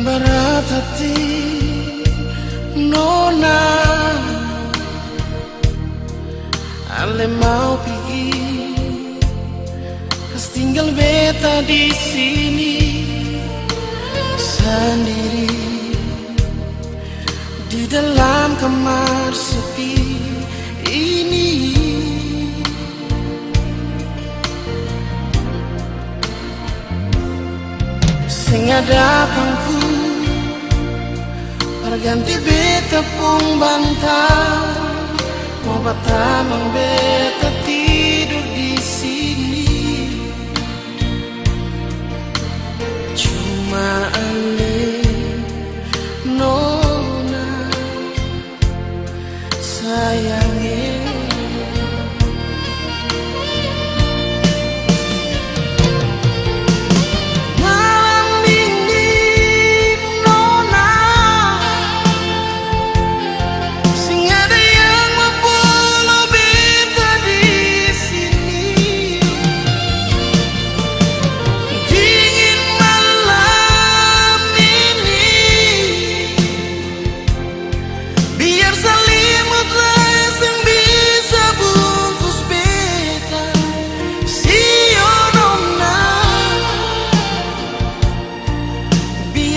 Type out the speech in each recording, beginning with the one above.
Berat hati nona, ale mau pergi, kas tinggal beta di sini sendiri di dalam kamar sepi ini. Sing ada pangku ganti beta pung bantal, mau batamang beta tidur di sini. Cuma aneh nona sayangnya.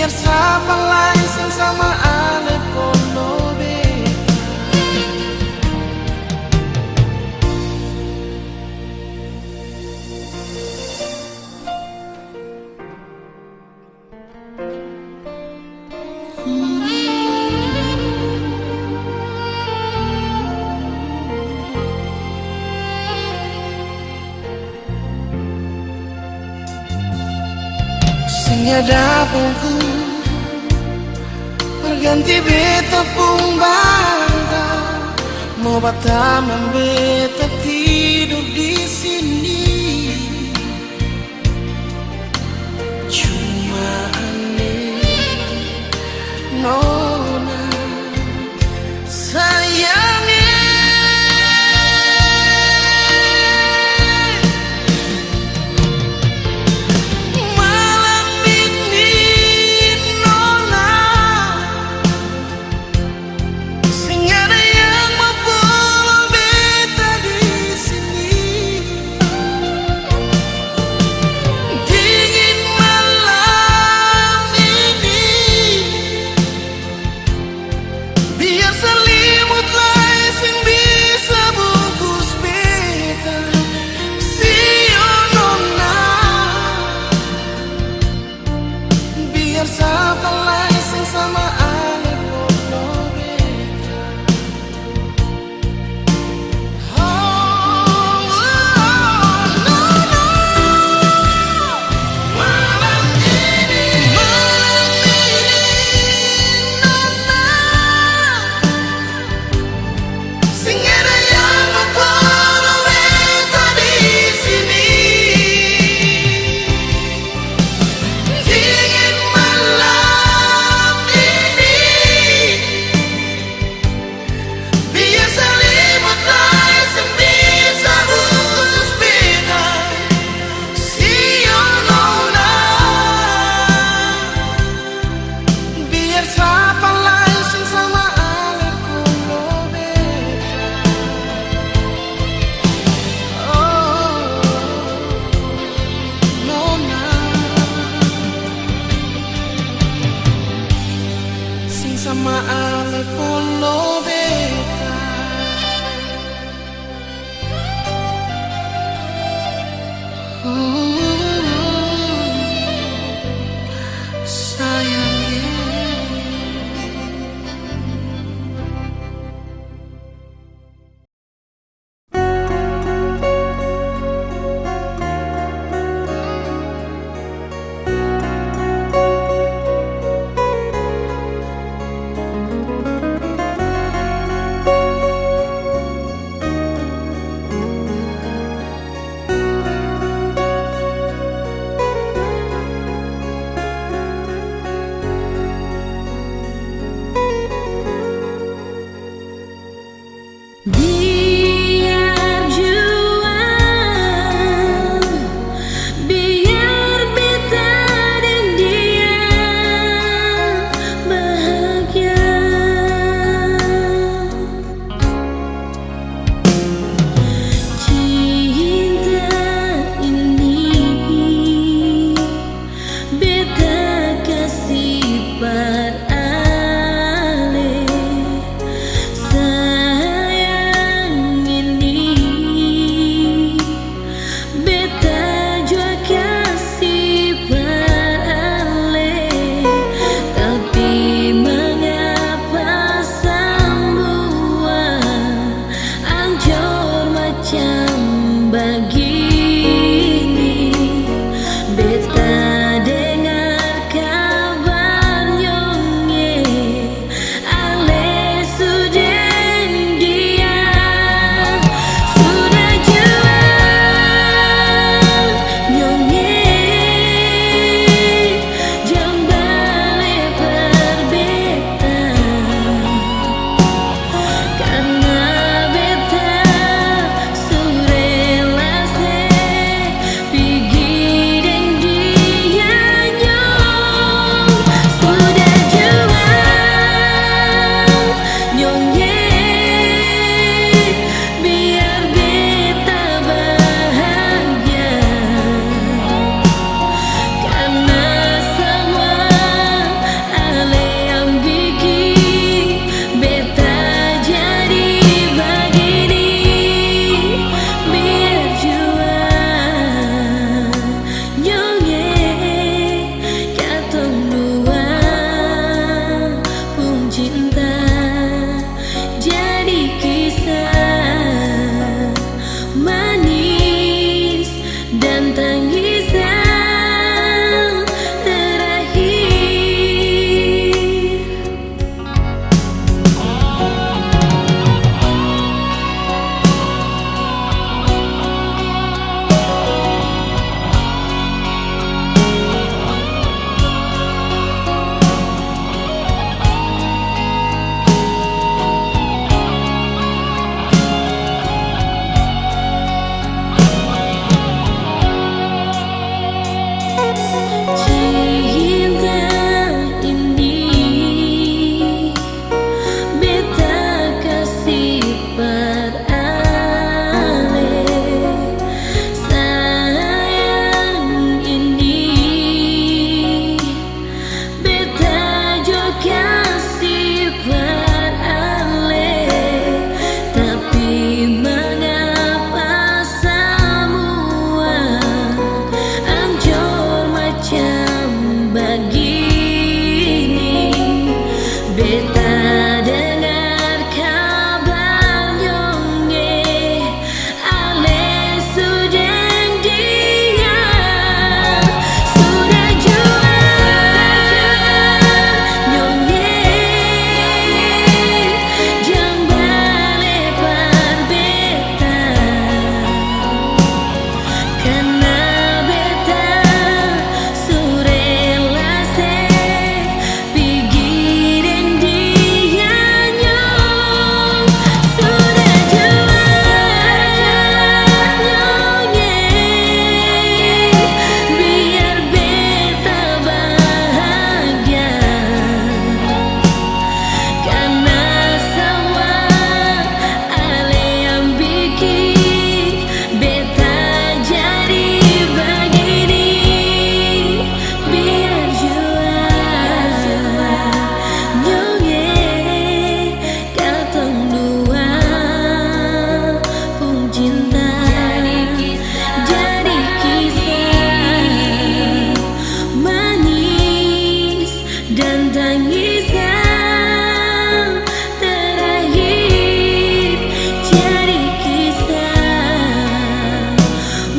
Sapa lain sama ale polo beta. Sing ada pungku ganti beta pung bantal, mau batamang beta tidur di sini. Cuma aneh nona sayangnya. Sama ale polo beta. Beta dengar kabar nyonge Ale sudah dia sudah jual nyonge jam balik par beta karena beta surela se pikirin dia nyong sudah jual nyonge biar beta bahagia karena sama ale yang bikin beta jadi begini biar jual nyonge katong dua pun cinta jadi kisah manis dan tangisan terakhir jadi kisah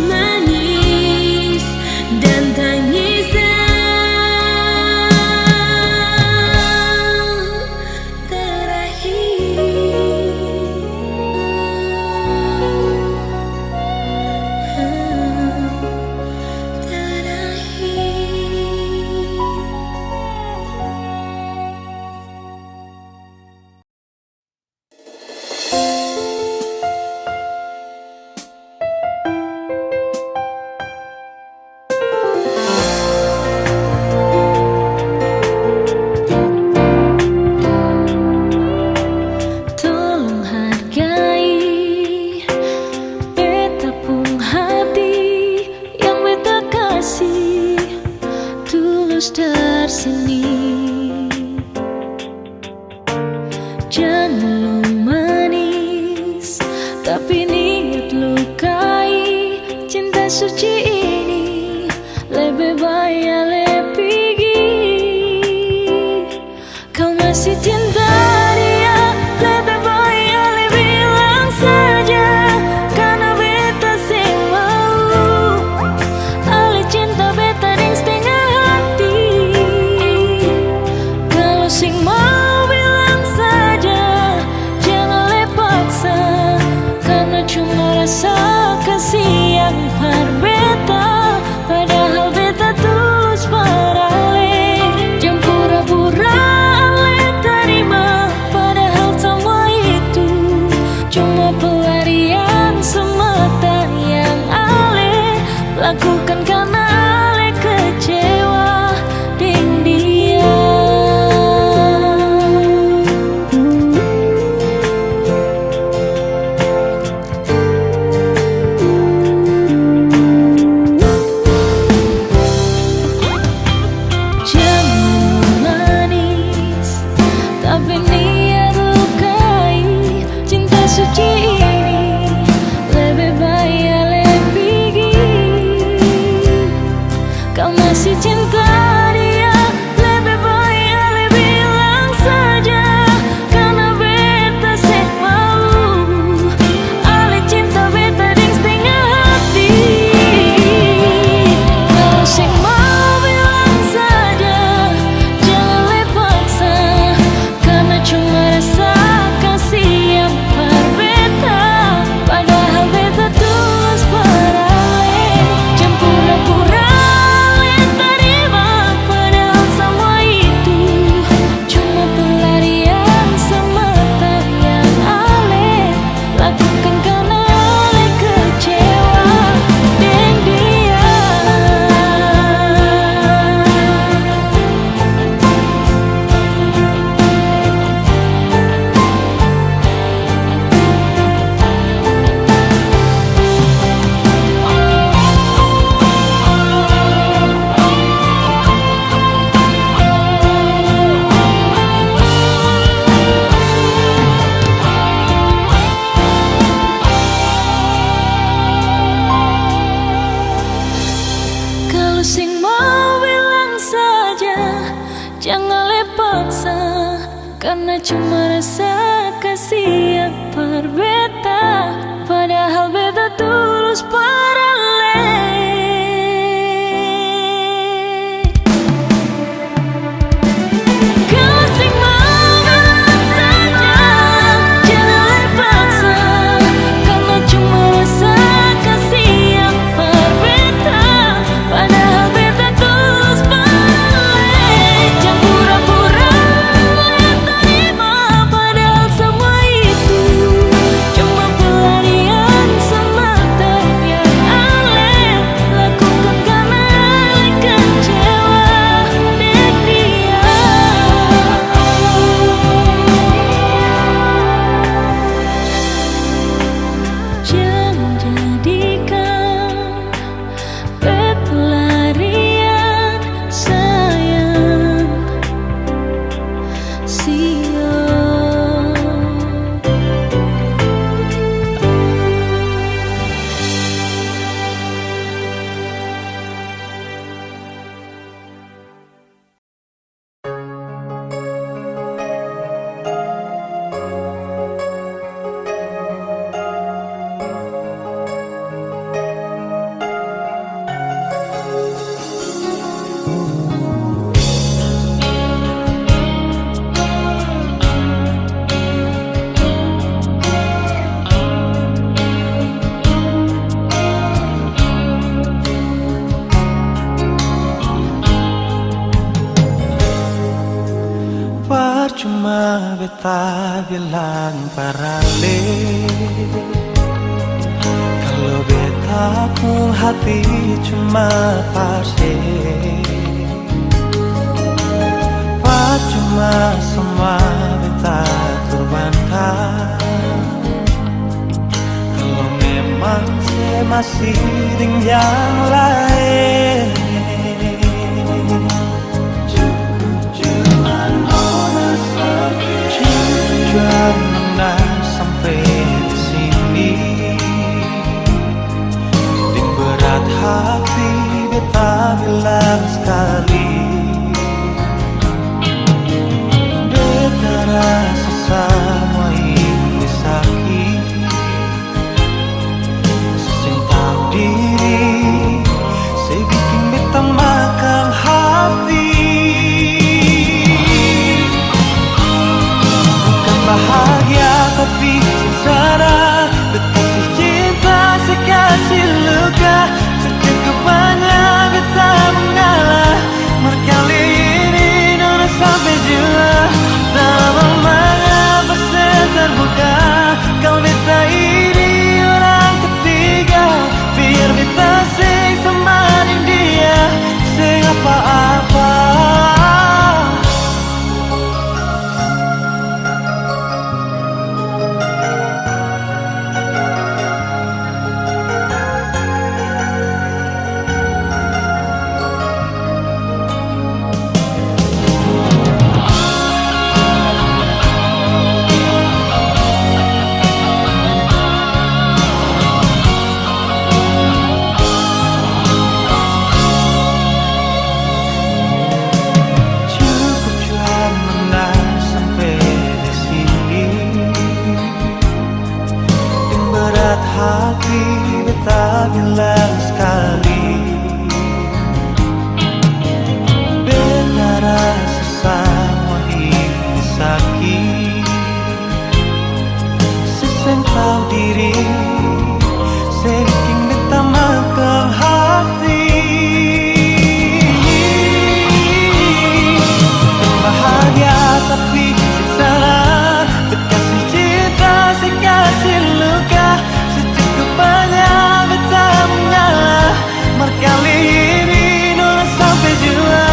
manis dan tangisan tolong hargai beta pun hati yang beta kasih tulus dari sini. Jangan lu manis tapi niat lukai cinta suci ini lebih baik lebih kau masih cinta dia lebih baik ale bilang saja karena beta sing mau ale cinta beta deng setengah hati kalau sing mau bilang saja jangan le paksa karena cuma rasa kasih yang par beta padahal beta tulus para ale jangan pura-pura ale terima padahal semua itu cuma pelarian semata yang ale lakukan karena ale kecewa dengan dia. Jangan manis tapi niat lukai cinta suci ini lebih baik lebih kau masih cinta dia lebih baik ale bilang saja karena beta sing mau ale cinta beta deng setengah hati kalau sing mau bilang saja jangan le paksa karena cuma rasa kasih yang par beta padahal beta tulus para ale jangan pura-pura ale terima padahal semua itu cuma pelarian semata yang ale lakukan karena ale kecewa dengan dia. Kalau sing mau bilang saja jangan le paksa Karena cuma rasa kasih yang berbeda, padahal beta tulus paralel. Kasih mau bilang saja, jangan paksa. Karena cuma rasa kasih yang berbeda, padahal beta tulus paralel. Jangan pura-pura terima, padahal semua itu cuma pelarian semata yang Ale lakukan karena Ale kecewa dengan dia. Jangan jadikan pelarian sayang, siap. Percuma beta bilang paralel, kalau beta pun hati cuma pasir. Percuma semua beta korbankan, kalau memang saya masih dengan yang lain. Jangan sampai di sini, di berat hati beta bilang sekali, beta rasa semua ini sakit. Saya tahu diri, saya bikin beta makan hati. Bahagia tapi sengsara, kasih cinta sekasih luka, secukup banyak beta mengalah. Berkali ini nona sampai jua, dalam mengapa saya terbuka. Kalau beta ini orang ketiga, biar beta sing semanin dia, sing apa-apa. Hati beta bilang sekali, beta rasa semua ini sakit. Saya tahu diri, saya bikin beta makan hati. Bahagia tapi sengsara, kasih cinta sekasih luka, banyak beta mengalah. Berkali ini nona sampai jua,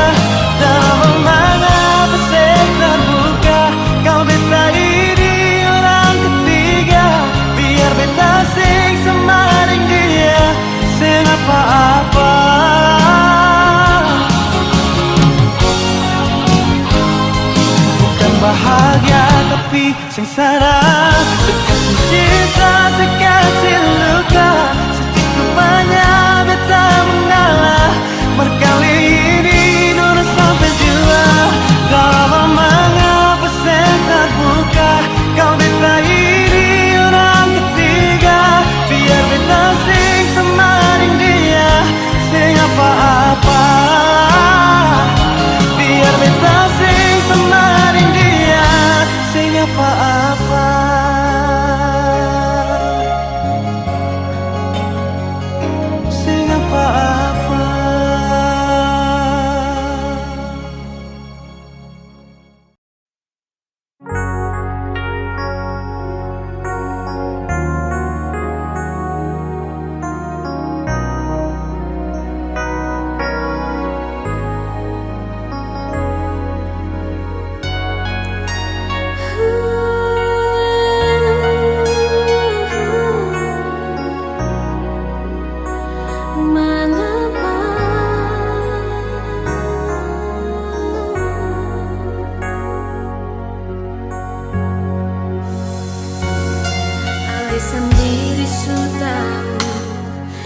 dalam mengapa saya terbuka. Kalau beta ini orang ketiga, biar beta sing semarin dia, sing apa-apa. Bukan bahagia tapi sengsara, kasih cinta sekasih luka, secukup banyak beta mengalah. Berkali ini nona sampai jua, dalam mengapa saya sendiri sudah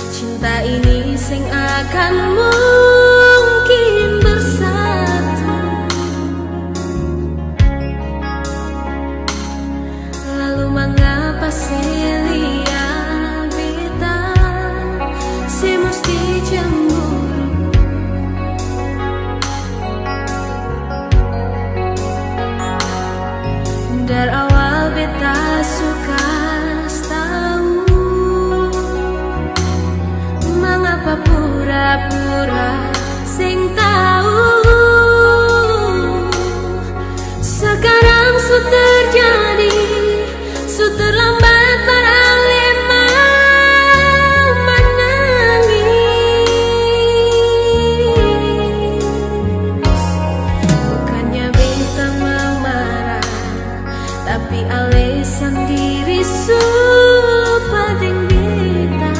cinta ini sing akan mungkin bersatu. Lalu mengapa Celia beta si mesti cemburu? Dari awal beta suka tahu mengapa pura-pura sing tahu. Sekarang su terjadi, su terlambat para lema menangis. Bukannya beta memarah, tapi alasan diri pading beta.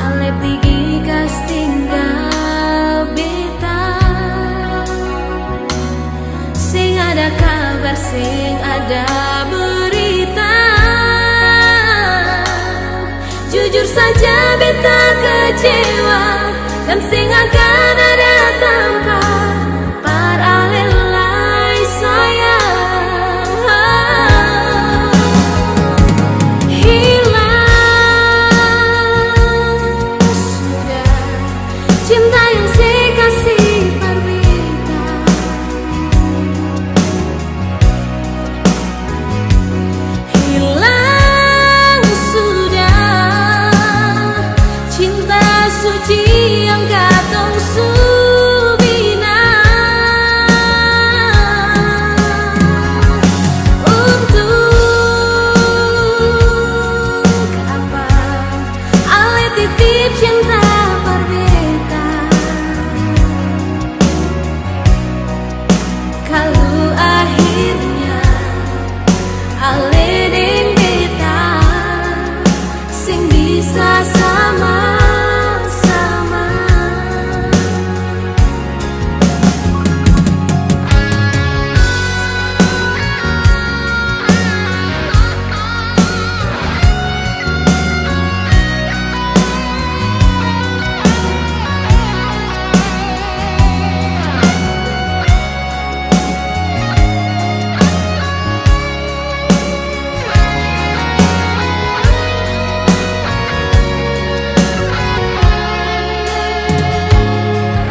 Ale pergi gas tinggal beta, sing ada kabar, sing ada berita. Jujur saja beta kecewa, dan sing akan ada tanpa paralelai sayang. Hilang sudah cinta yang saya kasih berbeda. Hilang sudah cinta suci yang katong subina. Untuk apa ale titip cinta berbeda, kalau akhirnya ale deng beta sing bisa sama-sama.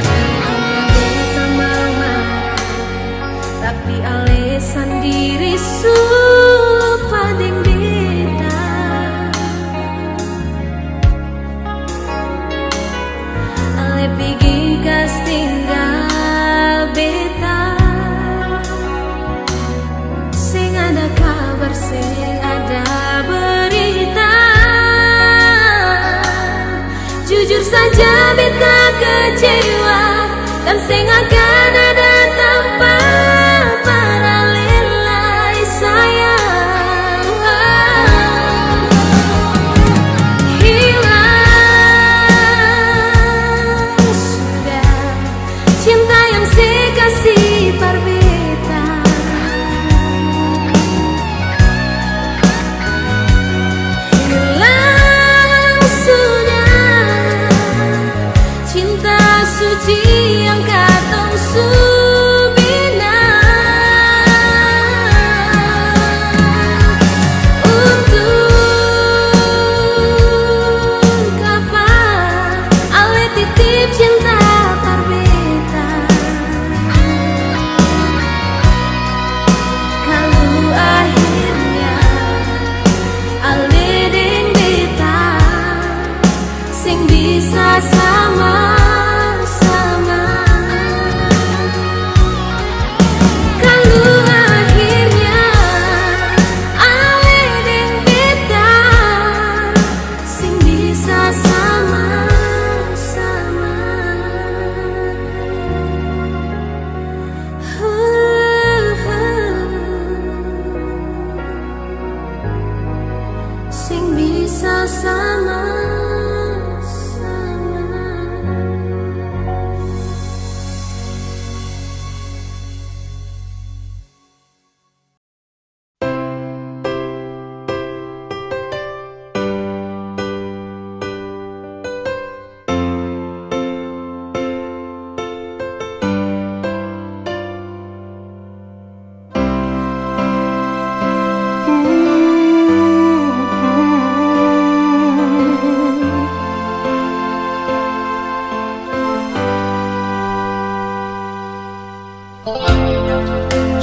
Beta memarah, tapi alasan diri pading beta. Ale pergi gas tinggal beta, sing ada kabar, sing ada berita. Jujur saja beta kecewa, dan sing akan ada tanpa paralelai sayang. Hilang sudah cinta yang saya kasih berbeda. Hilang sudah cinta suci yang katong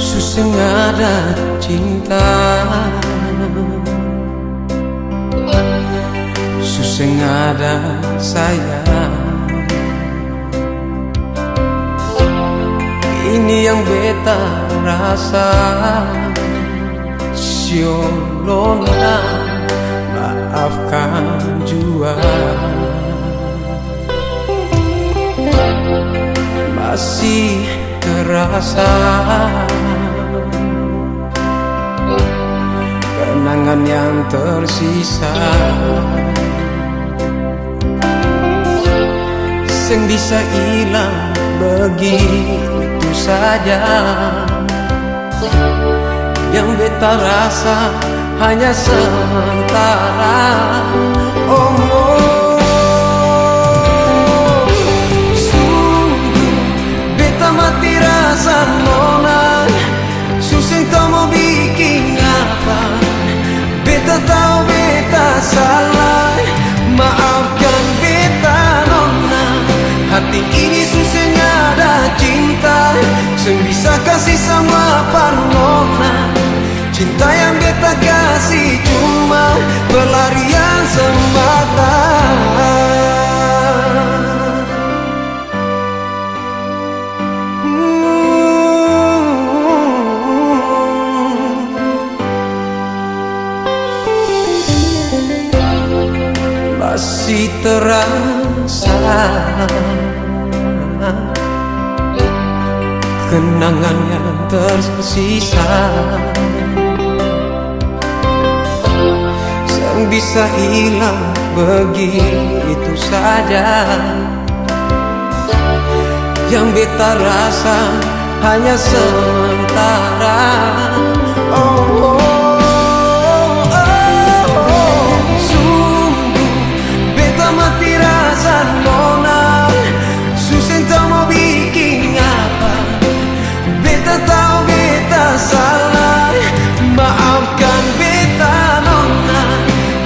susah ada cinta, susah ada sayang. Ini yang beta rasa, Sionona maafkan jua. Masih terasa kenangan yang tersisa, seng bisa hilang begitu saja. Yang beta rasa hanya sementara. Oh, sungguh beta mati rasa nona, susah kau mau bikin apa. Beta tahu beta salah, maafkan beta nona. Hati ini susah ada cinta, seng bisa kasih sama parnona. Cinta yang beta kasih cuma pelarian semata. Masih terasa kenangan yang tersisa, sang bisa hilang begitu saja. Yang beta rasa hanya sementara. Oh, sungguh beta mati rasa nona, susah tak mau bikin apa. Beta tahu beta salah, maafkan beta nona.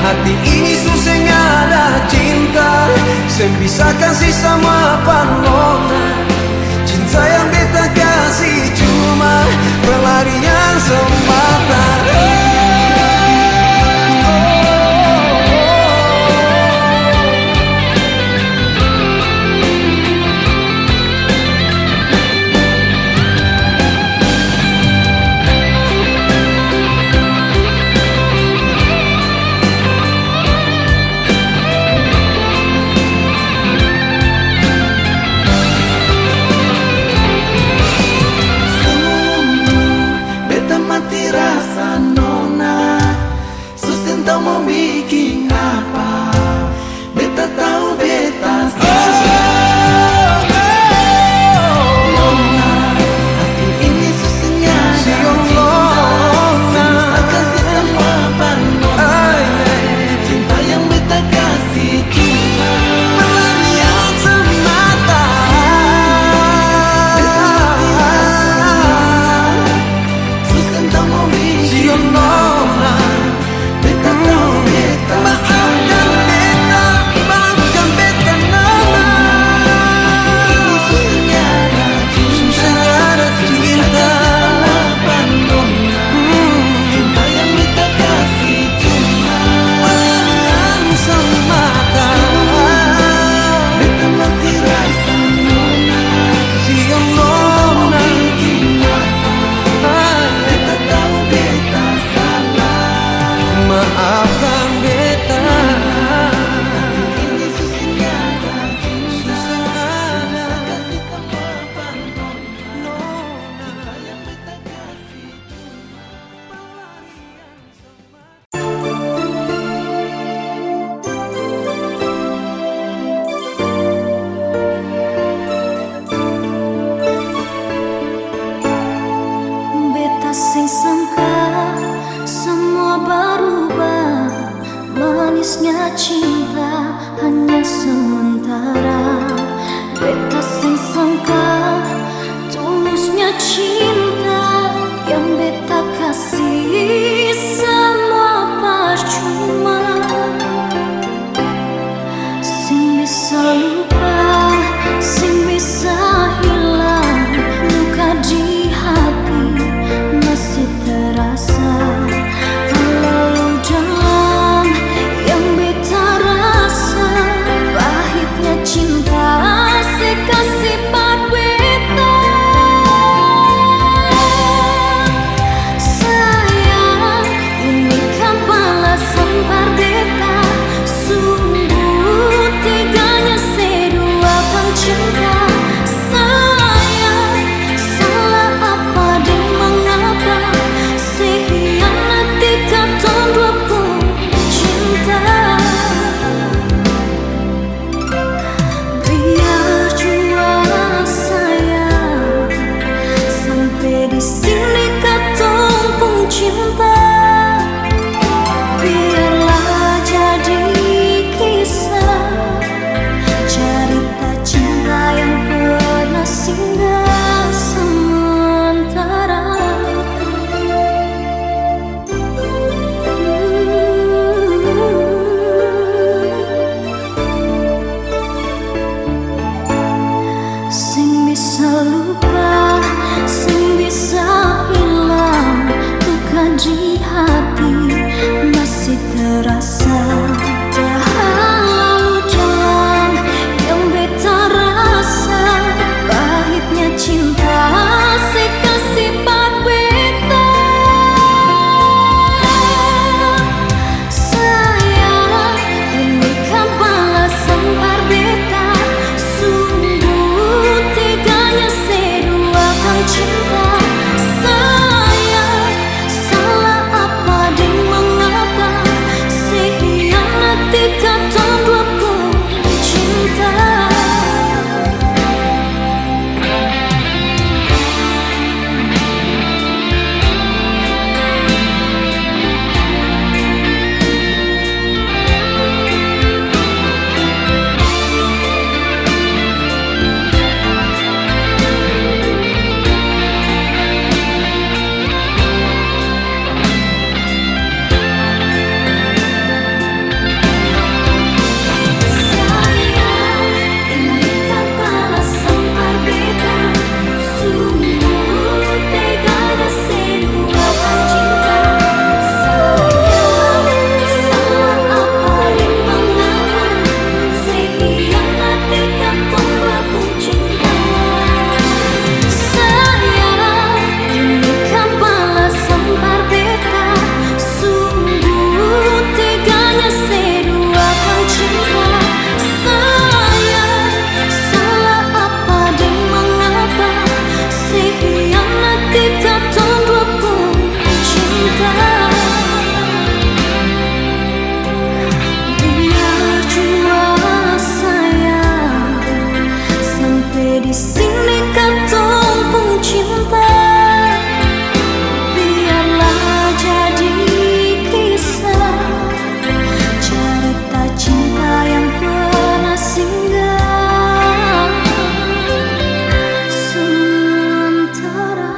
Hati ini susah ada cinta, seng bisa kasih sama panona. Cinta yang beta kasih cuma pelarian semata. Sing bisa lupa, sing bisa hilang, luka di hati masih terasa. Tahan lalu dalam yang beta rasa, pahitnya cinta sekas sifat beta. Sayang, ini kan balasan par beta. Sungguh teganya seduakan cinta. Sayang, salah apa dan mengapa sehianati katong dua pun cinta. Di sini katong pun cinta, biarlah jadi kisah cerita cinta yang pernah singgah sementara.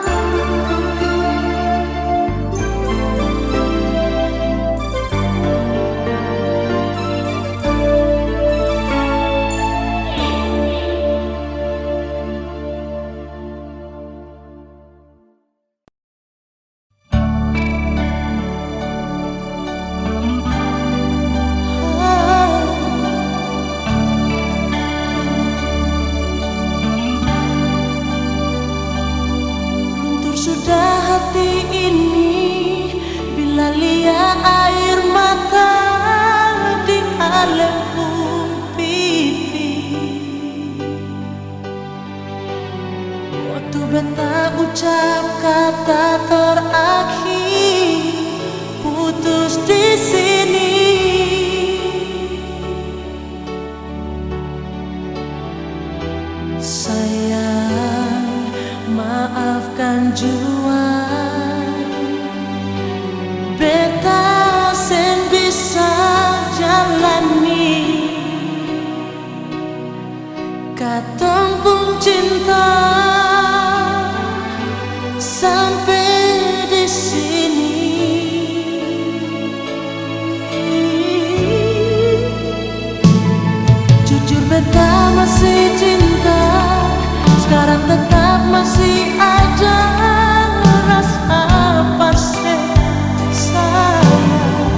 Luntur sudah hati ini bila lihat air mata di halempung pipi. Waktu beta ucap kata terakhir, putus di sini. Sayang, maafkan jua, beta sen bisa jalani katong pun cinta sampai di sini. Jujur beta masih cinta, sekarang tetap masih ada rasa parse sayang.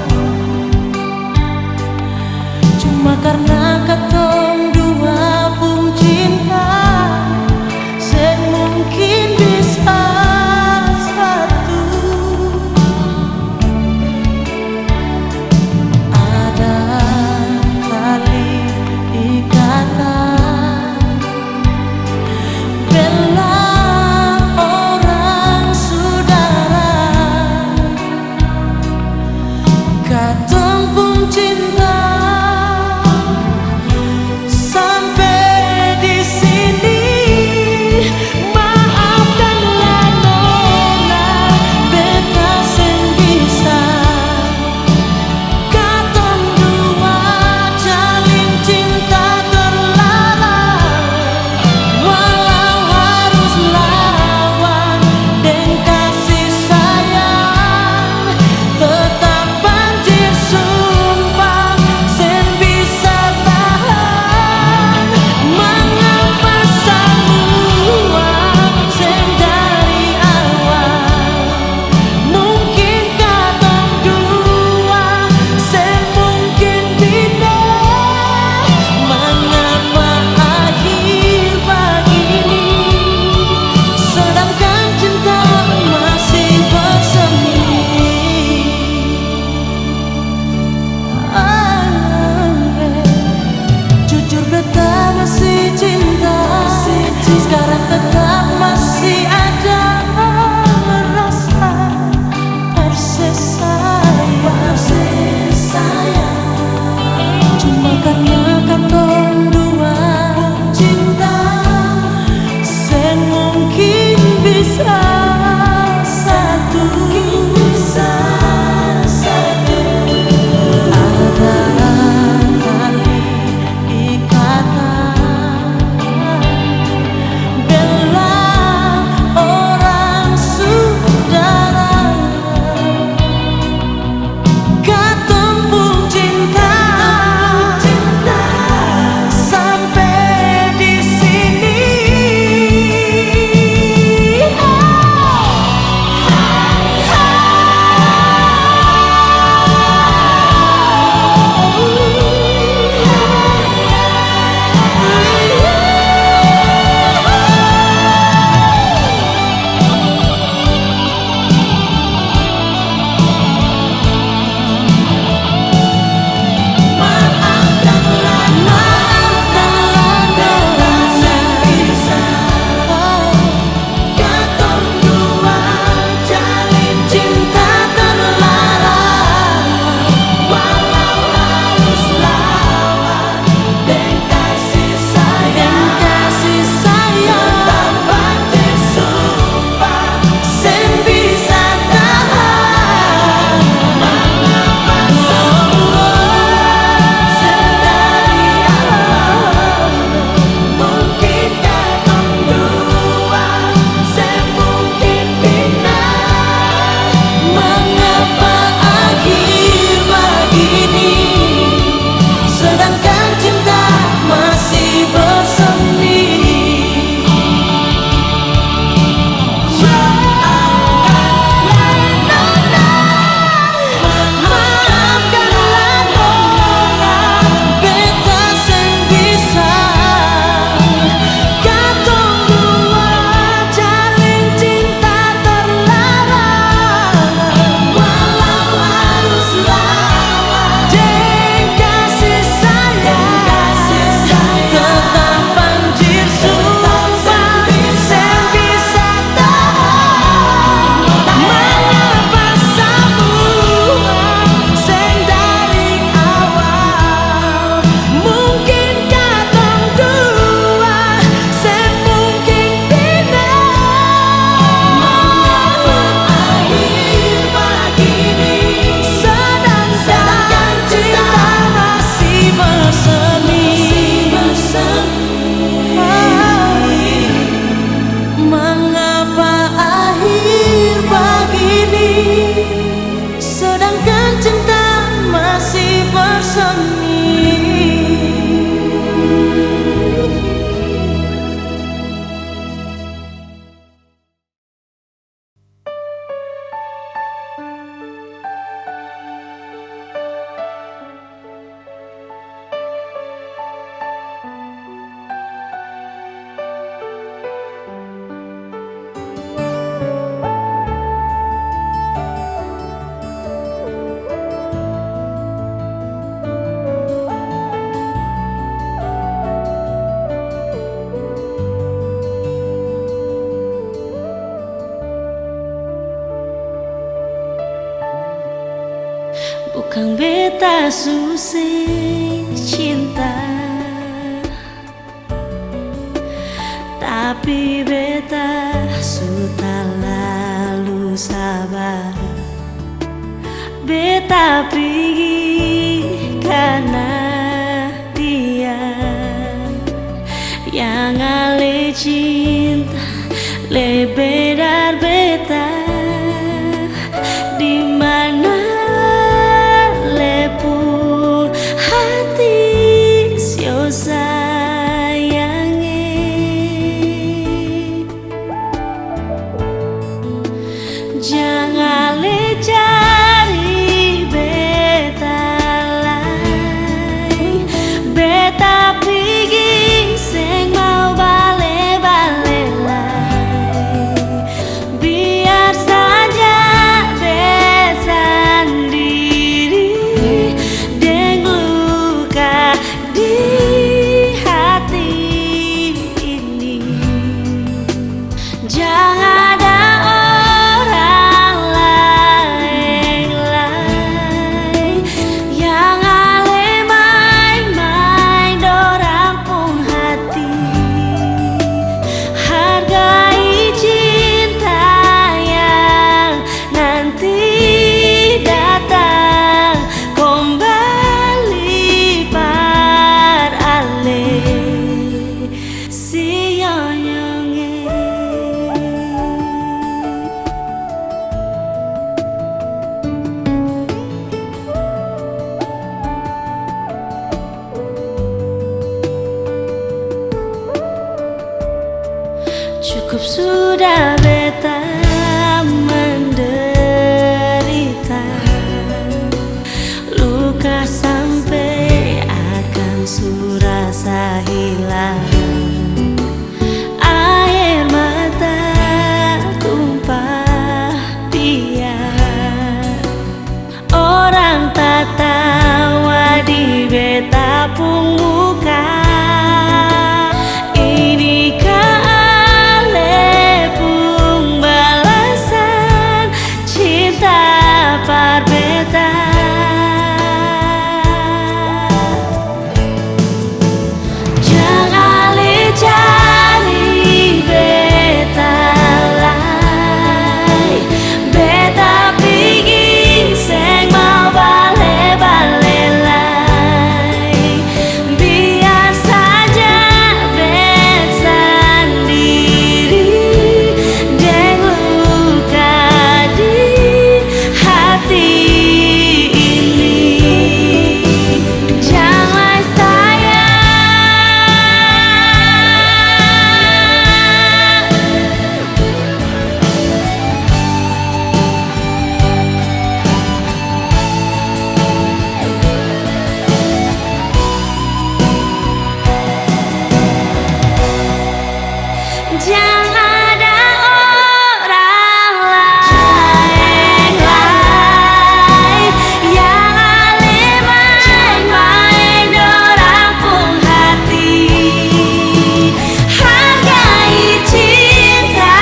Cuma karena katong dua pun cinta, semungkin bisa satu. Ada tali ikatan bela orang yang mungkin bisa satu. Ada tali ikatan bela orang saudara, katong pun cinta sampai di sini. Bukan beta susah cinta, tapi beta sudah lalu sabar. Beta pergi karena dia yang ale cinta lebih dari beta. Di mana jangan le cari beta lain, beta pergi seng mau bale-bale lagi. Biar saja beta sendiri deng luka di hati ini. Jangan harga Cukup sudah beta menderita, luka sampai akan surasa hilang. Air mata tumpah biar orang tak tawa di beta pun muka. Inikah ale pun balasan cinta par beta. Jangan ale cari beta lai, beta pergi seng mau bale-bale lai. Biar saja bet sendiri deng luka di hati ini. Jangan sayang, jangan ada orang lain yang ale main-main dorang pun hati. Hargai cinta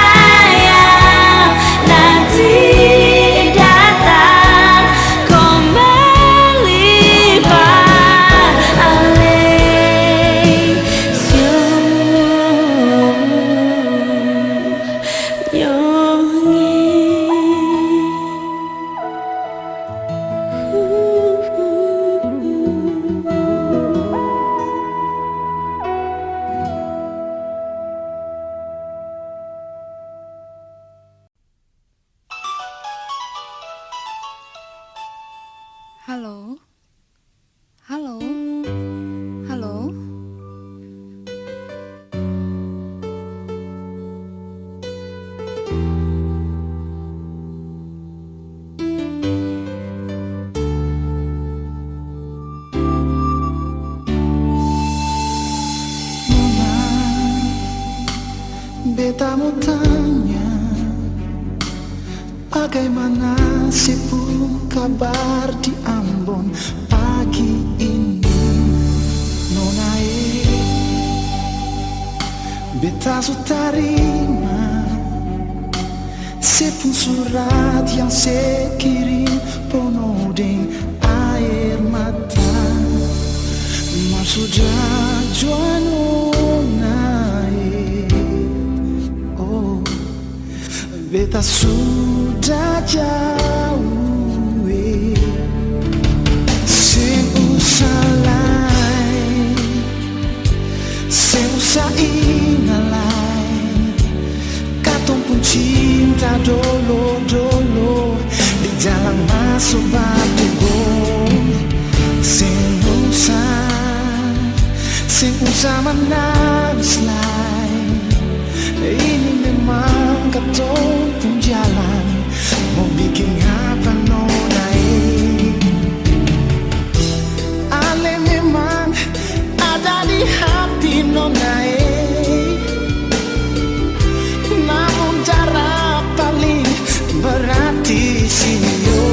yang nanti datang kembali par ale. Halo, halo, halo. Beta mau tanya, bagaimana sibuk kabar di Ambon pagi ini? Nona beta su tarima sepun surat yang saya kirim penuh dengan air mata. Sudah jual nona, oh beta sudah jauh, sing usah lain, sing usah ingalai. Katong pun cinta dolo-dolo di jalan masuk batu gong. Sing usah menangis lain. Ini memang katong pun jalan, mau bikin apa nona. Ale memang ada di hati nona, namun jarak paling berat di sini yo.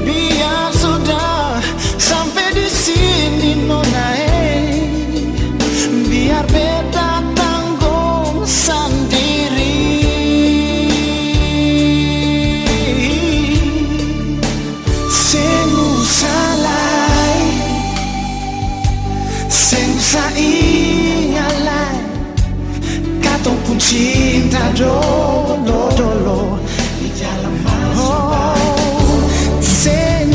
Biar sudah sampai di sini nona, biar beta tanggung sendiri. Sing usah lai, sing usah ingalai. Katong pun cinta dolo-dolo di jalan masuk batu. Sing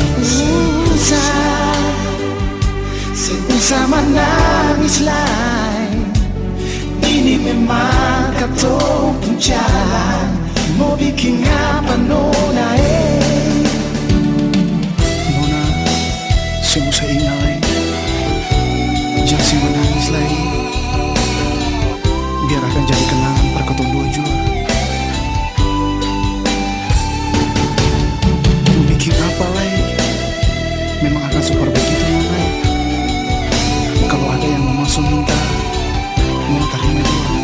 usah menangis lai. Ini memang katong pun jalan, mau bikin apa nona. Nona, sing usah ingalai, jangan sing menangis lagi. biar akan jadi kenangan perkotong dua jua. Mau bikin apa lagi? Memang akan super begitu nona. Kalau ada yang mau masuk minta, mau terima jua.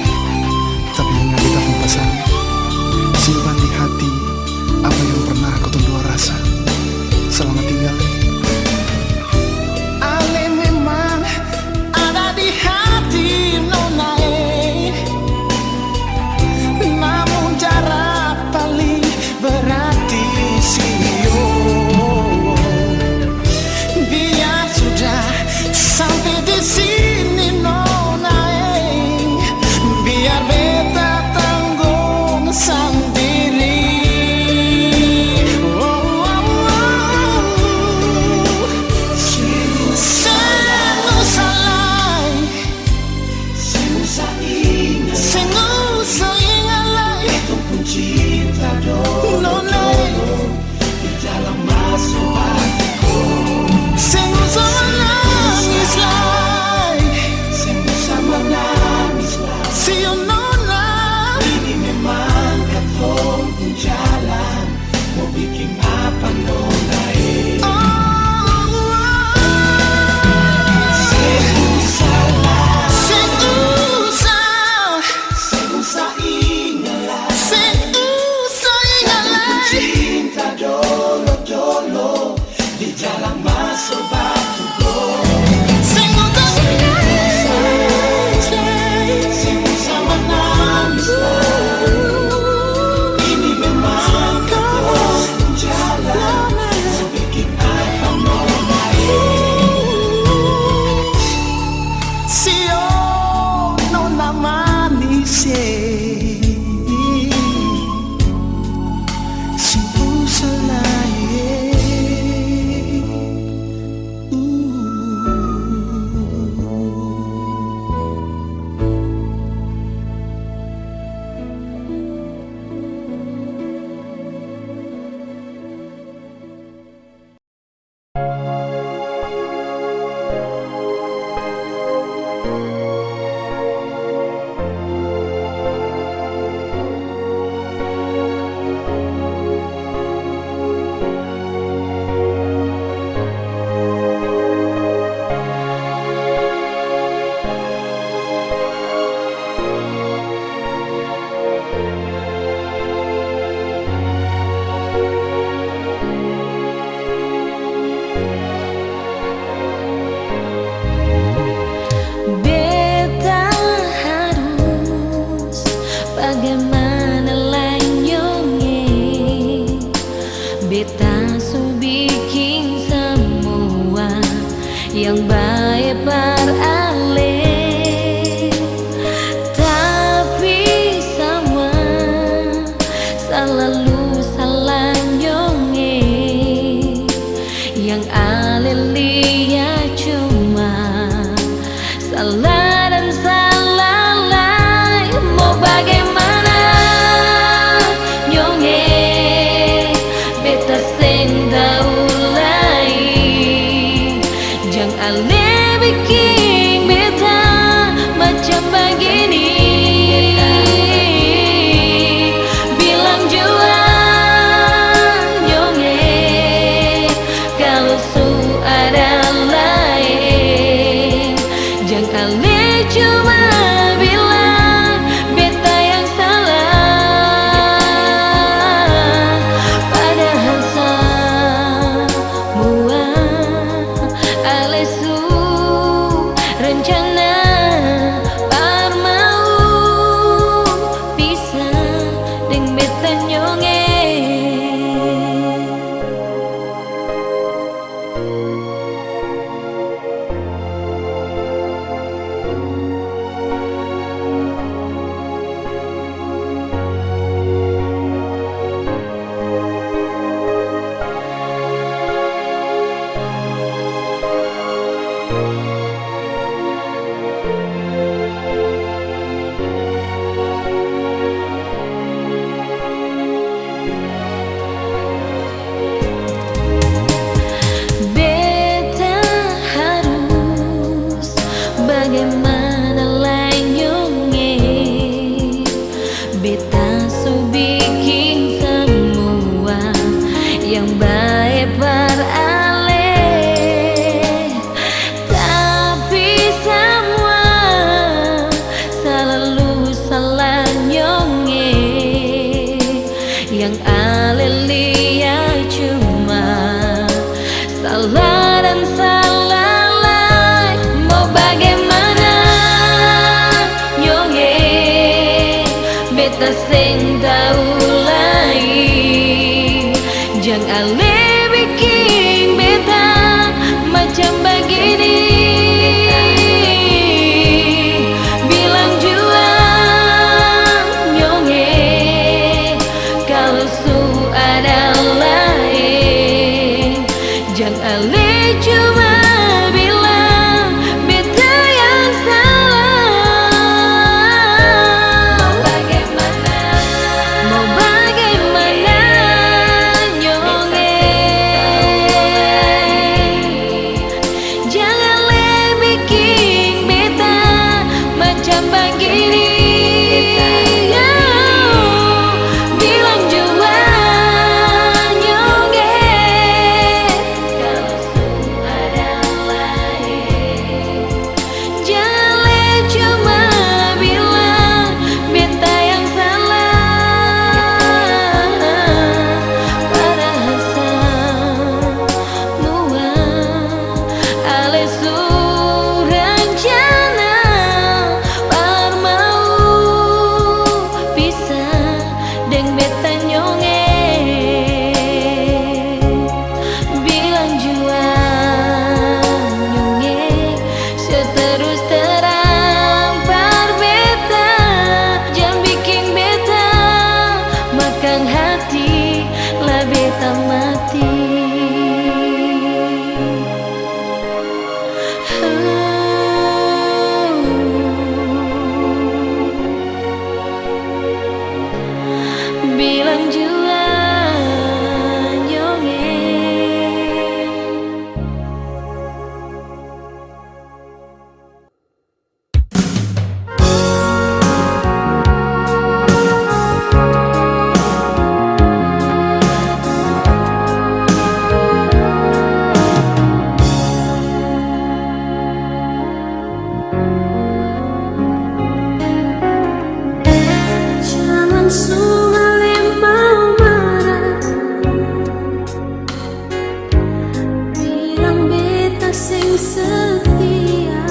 Tapi ingat kita pun pesan, simpan di hati apa yang pernah kau dua rasa. Selamat tinggal. Ale memang ada di hati nona, namun jarak paling berarti sio. Biar sudah sampai di sini nona, biar beta tanggung sendiri. yang ale lihat cuma salah dan salah lagi. Mau bagaimana nyonge beta sing tahu lain. Jangan ale bikin beta macam begini. Bilang jua nyonge kalau su ada lain. Jangan ale cuma bilang beta yang salah. Mau bagaimana? Mau bagaimana nyonge? Jangan le bikin beta macam begini. Bilang jua nyonge kalau su ada lain. Jangan le cuma bilang beta yang salah. Padahal semua ale su rencana par mau pisah deng beta nyonge. Bilang jua nyonge seterus terang par beta. Jangan bikin beta makan hati lah beta mati. Bilang jua nyonge. Jangan sungale mau marah. Bilang beta sing setia.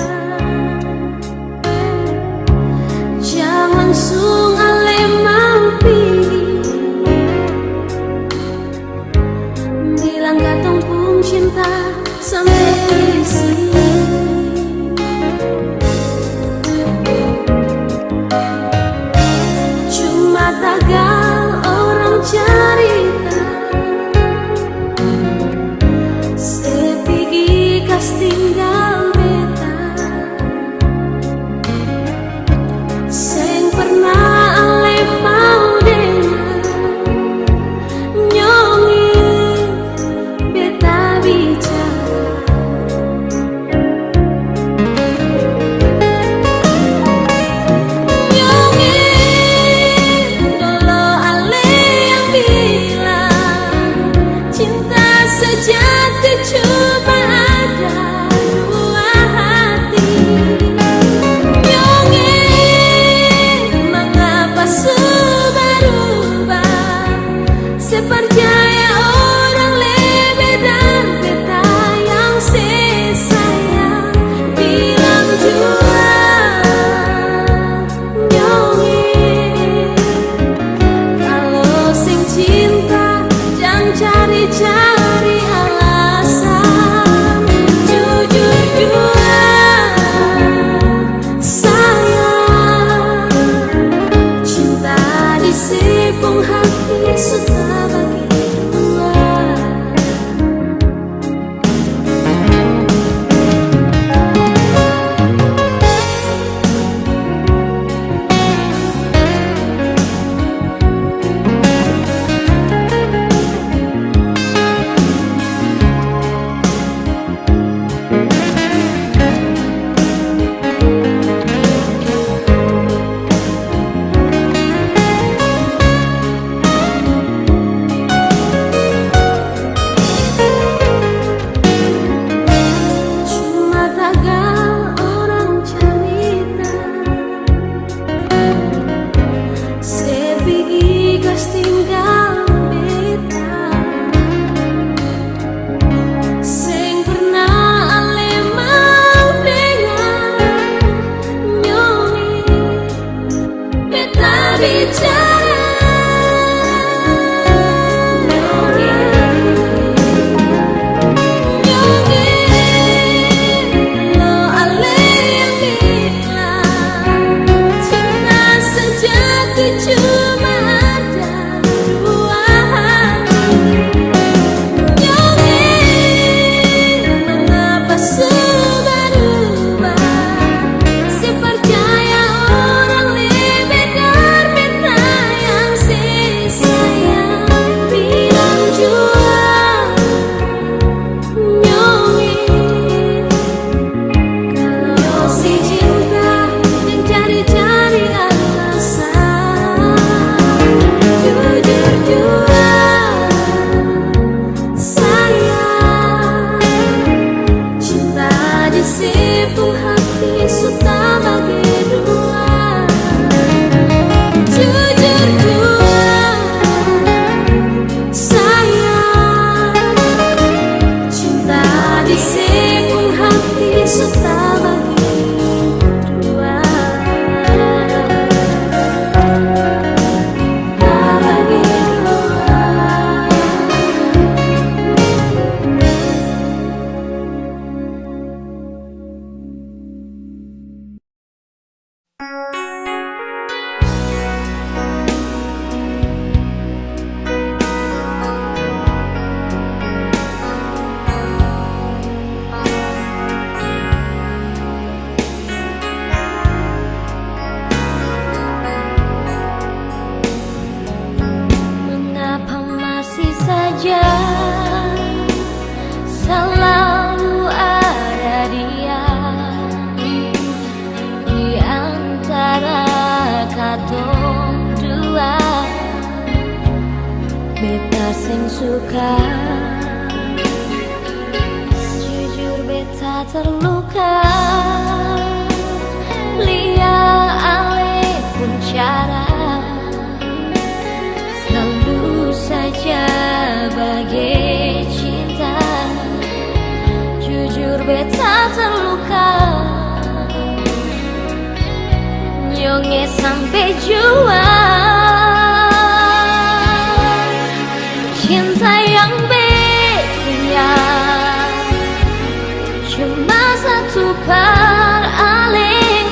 Jangan sungale mau pilih. Bilang katong pun cinta sampai di sini. Cuma tagal orang cerita. Sepigi kas tinggal beta. Seng pernah ale mau dengar nyonge beta bicara. Nyonge dulu ale yang bilang cinta sejati cuma ada dua hati. Nyonge mengapa sudah berubah? Sepercaya orang lebih dan beta yang sayang. Bilang jua nyonge kalau sing cinta jangan cari-cari alasan. Jujur jua sayang, cinta di sipung hati sudah bagi dua. bicara. Selalu ada dia di antara katong dua. Beta sing suka, jujur beta terluka. Lia ale pun cara selalu saja bagai cinta. Jujur beta terluka, nyonge sampai jua. Cinta yang punya cuma satu paraling.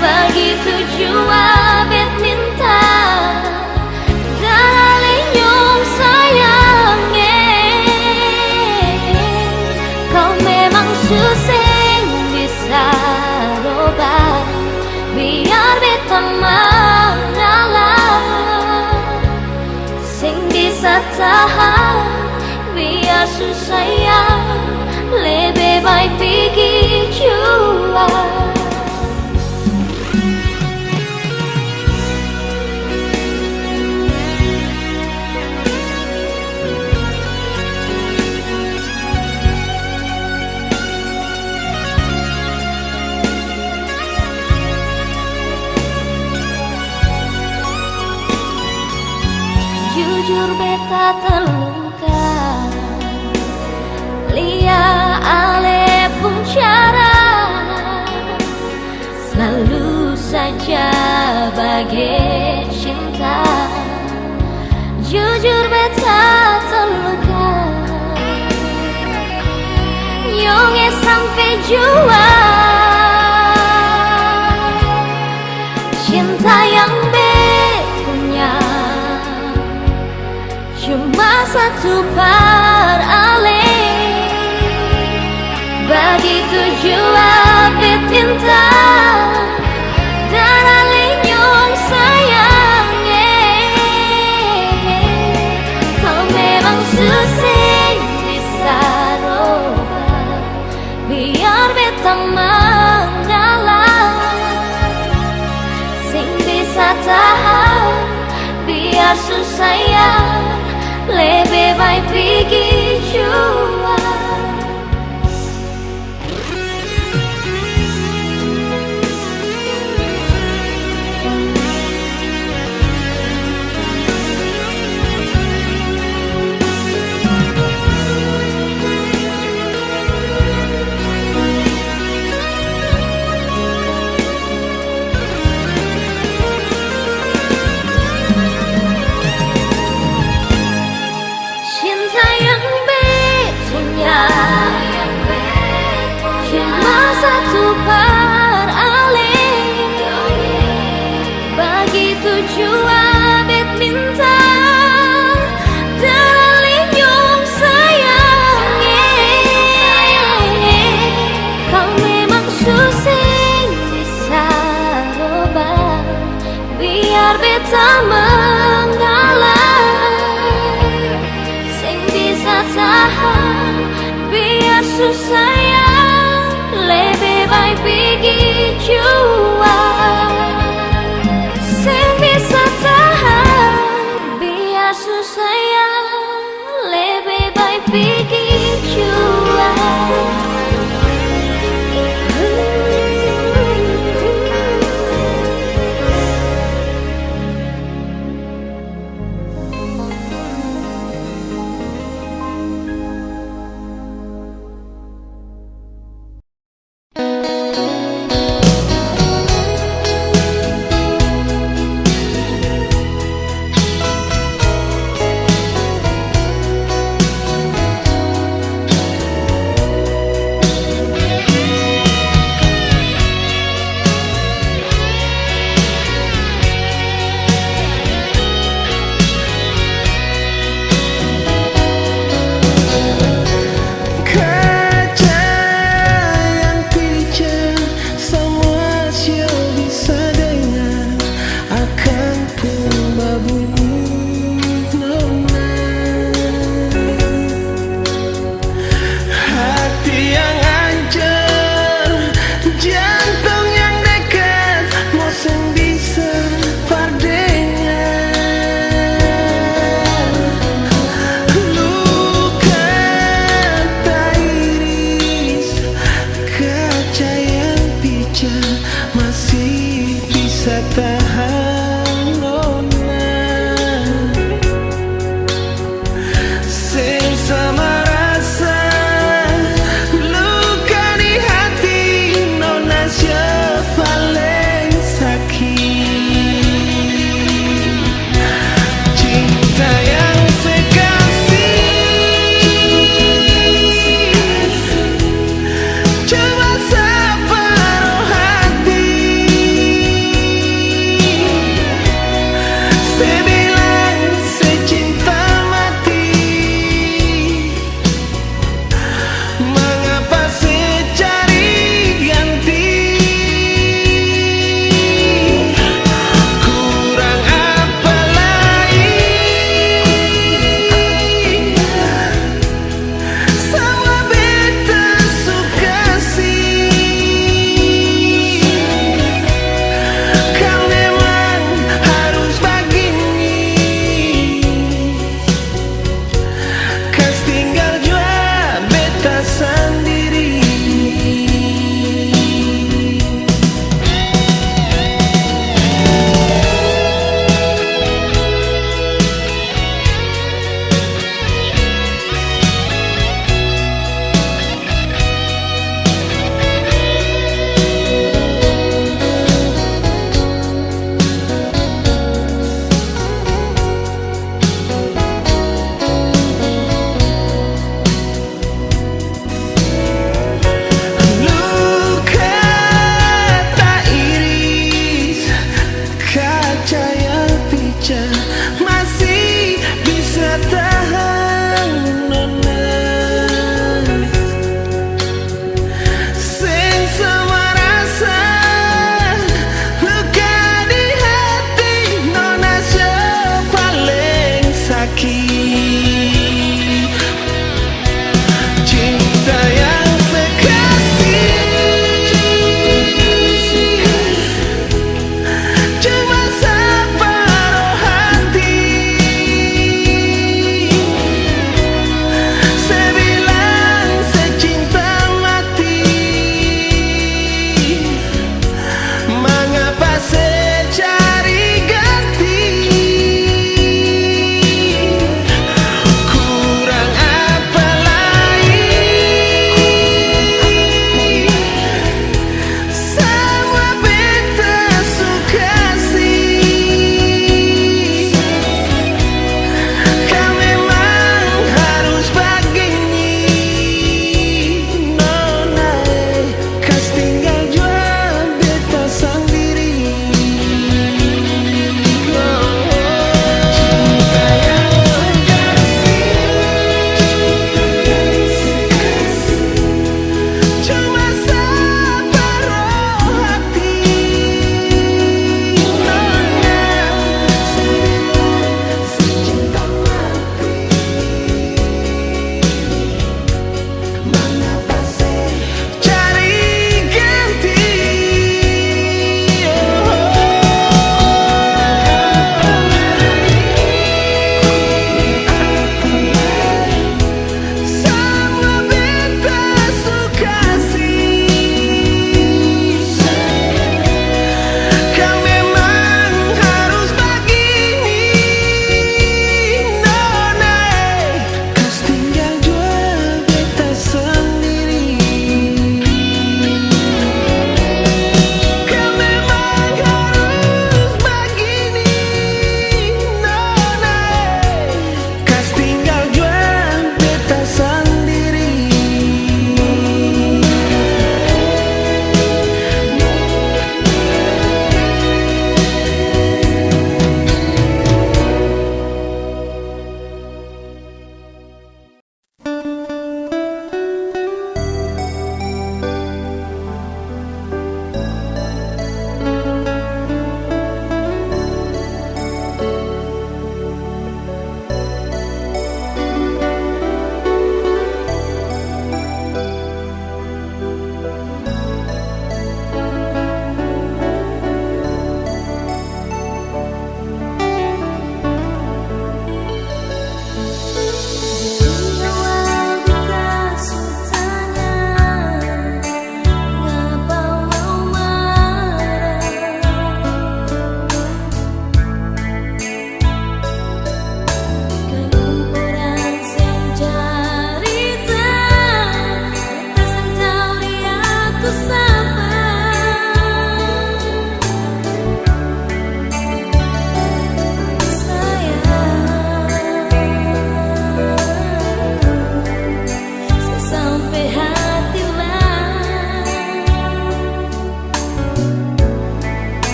Begitu jua bet minta darling nyong sayangnya. Kau memang susah bisa roba, biar beta mengalah. Sing bisa tahan biar susah ya, lebih baik pergi jua. Jujur beta terluka, Lia ale pun cara selalu saja bagai cinta. Jujur beta terluka, nyonge sampai jua. Cinta yang punya cuma satu paraling. Begitu jua betinta darling nyong sayangnya. Kau memang susah bisa roba, biar beta mengalah. Sing bisa tahan biar susah ya, lebih baik pergi jua. sama